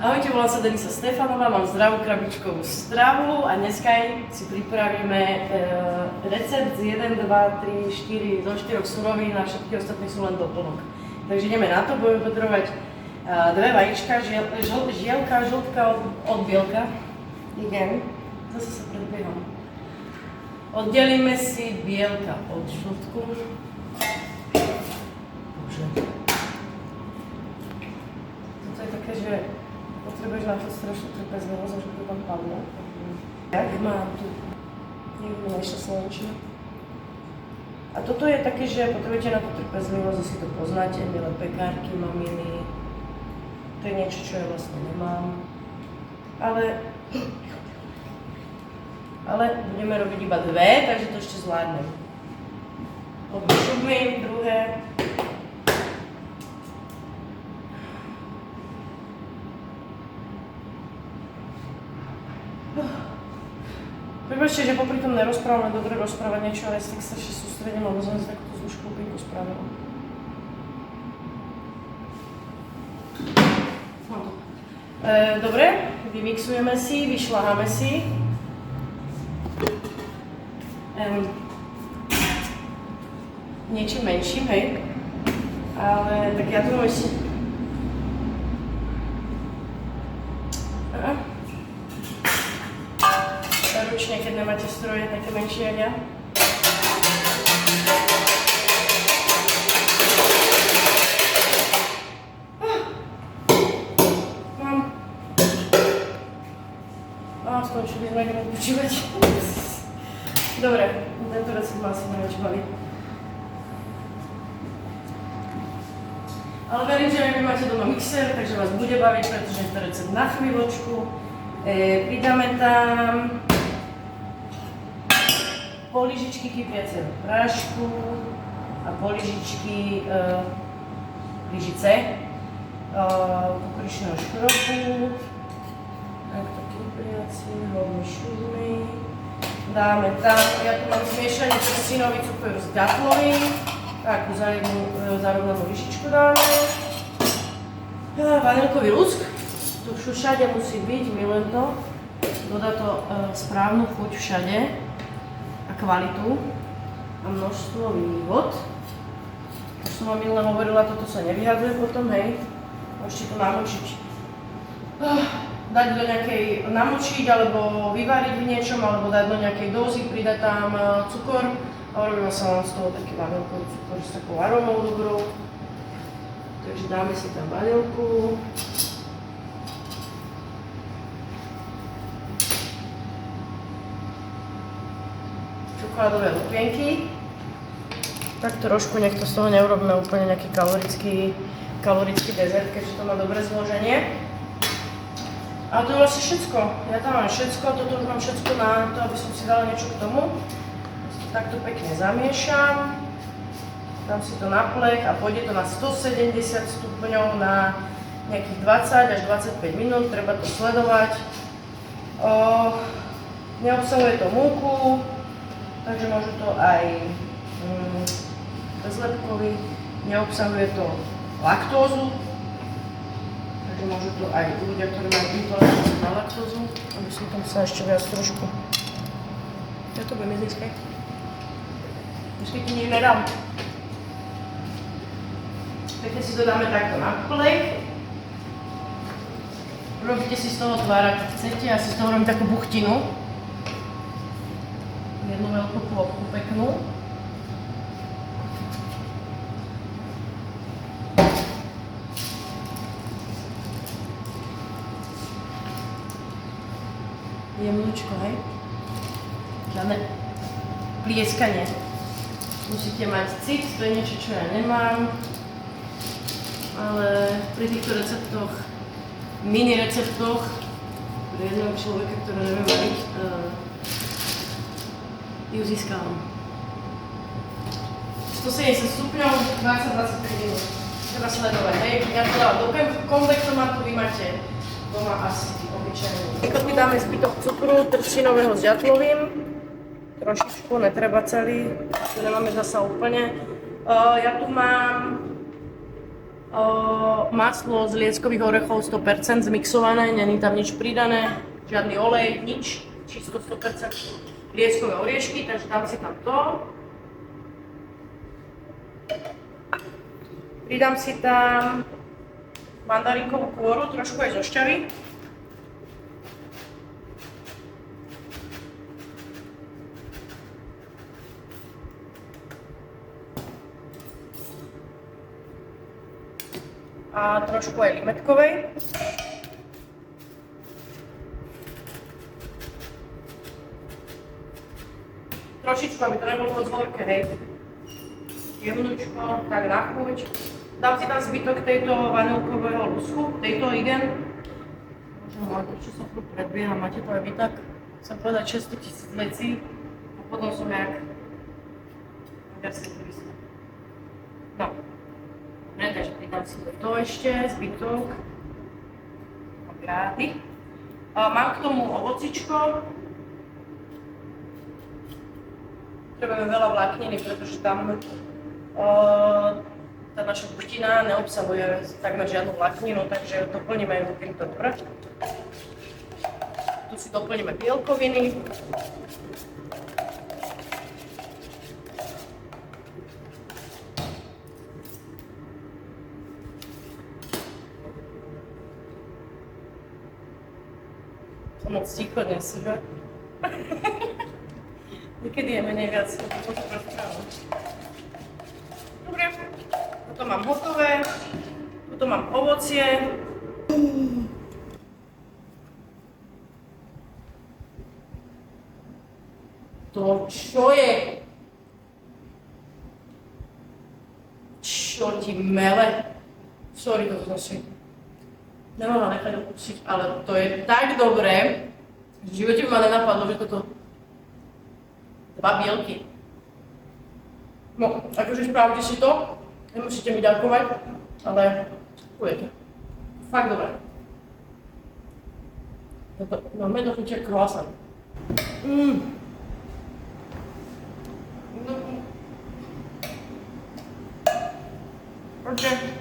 Ahojte, volám sa Denisa Stefanová, mám zdravú krabičkovú stravu a dneska si pripravíme recept z 1, 2, 3, 4, zo 4 surovín a všetky ostatné sú len doplnok. Takže ideme na to, budeme potrebovať dve vajíčka, žielka, žltka od bielka. Idem, zase sa predbieham. Oddelíme si bielka od žltku. Bože. Toto je také, že potrebuješ na to strašnú trpezlivosť, že to tam padne. Jak mám tu? Niekde nešla slovenčina. A toto je také, že potrebujete na to trpezlivosť, asi to poznáte, milé pekárky, maminy. To je niečo, čo ja vlastne nemám. Ale budeme robiť iba dve, takže to ešte zvládnem. Šubím, druhé. Prepačte, že popri tom nerozprávam, ale dobre rozprávať niečo, ale tak sa ešte sústredím, lebo som si takúto zvučku úplne spravila. Dobre, vymixujeme si, vyšľaháme si. Niečím menším, hej. Ale tak ja tu mám ešte... Ručne, keď nemáte stroje také menšie ako ja. Mám. Skončili sme, ideme počívať. Dobre, tento recept ma asi najväčší baví. Ale verím, že vy máte doma mixer, takže vás bude baviť, pretože je to recept na chvíľočku. Pridáme tam pol lyžičky kypriaceho prášku a pol lyžičky lyžice kukuričného škrobu. Takto kypriaci, hodný šumy. Dáme tam, ja tu mám zmiešaný trstinový cukor s ďatlovým. Takú zarovnanú lyžičku dáme. Vanilkový lusk. Tu všade musí byť, milujem to. Dodá to správnu chuť všade. A kvalitu a množstvo výhod. Už som vám minule hovorila, toto sa nevyhadzuje potom, hej. Môžete to namočiť. Dať do nejakej, namočiť alebo vyvariť v niečom, alebo dať do nejakej dózy, pridať tam cukor. A urobila som vám z toho taký vanilkový cukor s takou arómou dobrou. Takže dáme si tam vanilku. Čokoládové lupienky. Tak trošku, nech to z toho neurobíme úplne nejaký kalorický dezert, keďže to má dobré zloženie. A to je vlastne všetko. Ja tam mám všetko, toto už mám všetko na to, aby som si dala niečo k tomu. Takto pekne zamiešam. Dám si to na plech a pôjde to na 170 stupňov na nejakých 20 až 25 minút. Treba to sledovať. Neobsahuje to múku. Takže môžu to aj bezlepkový, neobsahuje to laktózu, takže môžu to aj ľudia, ktorí majú intoleranciu na laktózu, aby som tam sa ešte viac trošku. Ja to budem jesť, ešte ti nič nedám. Pekne si to dáme takto na plech. Robíte si z toho tvár, ak chcete, ja si z toho robím takú buchtinu. Jednu veľkú plotku peknú. Jemnúčko, hej? Žiadne plieskanie. Musíte mať cit, to je niečo, čo ja nemám. Ale pri týchto receptoch, mini receptoch, pre jedného človeka, ktorý nevie variť, ju získavam. 170 stupňov, 20-25 minút. Treba sledovať, hej? Ja to dávam do konvektomátu, vy máte doma asi obyčajný. Keď dáme zbytok cukru trštinového s ďatlovým, trošičku, netreba celý, to nemáme zasa úplne. Ja tu mám maslo z lieskových orechov 100% zmixované, není tam nič pridané, žiadny olej, nič, čisto 100% lieskové oriešky, takže dám si tam to. Pridám si tam mandarinkovú kôru, trošku aj zo šťavy. A trošku aj limetkovej. Trošičku, aby to nebolo moc horké, hej. Jemnúčko, tak na chuť. Dám si tam zbytok tejto vanilkového lusku, tejto igen. Môžem mať, čo sa tu predbieham, máte to aj vy tak. Chcem povedať 600 000 vecí a potom som jak maďarský turista. No. Dobre, takže pridám si to ešte, zbytok. Rády. Mám k tomu ovocičko. Potrebujeme veľa vlákniny, pretože tam tá naša buchtina neobsahuje takmer žiadnu vlákninu, takže doplníme ju týmto dobre. Tu si doplníme bielkoviny. Som moc ticho dnes, že? Niekedy je menej viac, to rozprávam. Dobre, toto mám hotové, toto mám ovocie. To čo je? Čo ti mele? Sorry, to som si nemohla nechať opustiť, ale to je tak dobré. V živote ma nenapadlo, že toto dva bielky. No, akože spravte si to, nemusíte mi ďakovať, ale kupujete. Fakt dobré. Toto normálne to chutia croissant. Okay.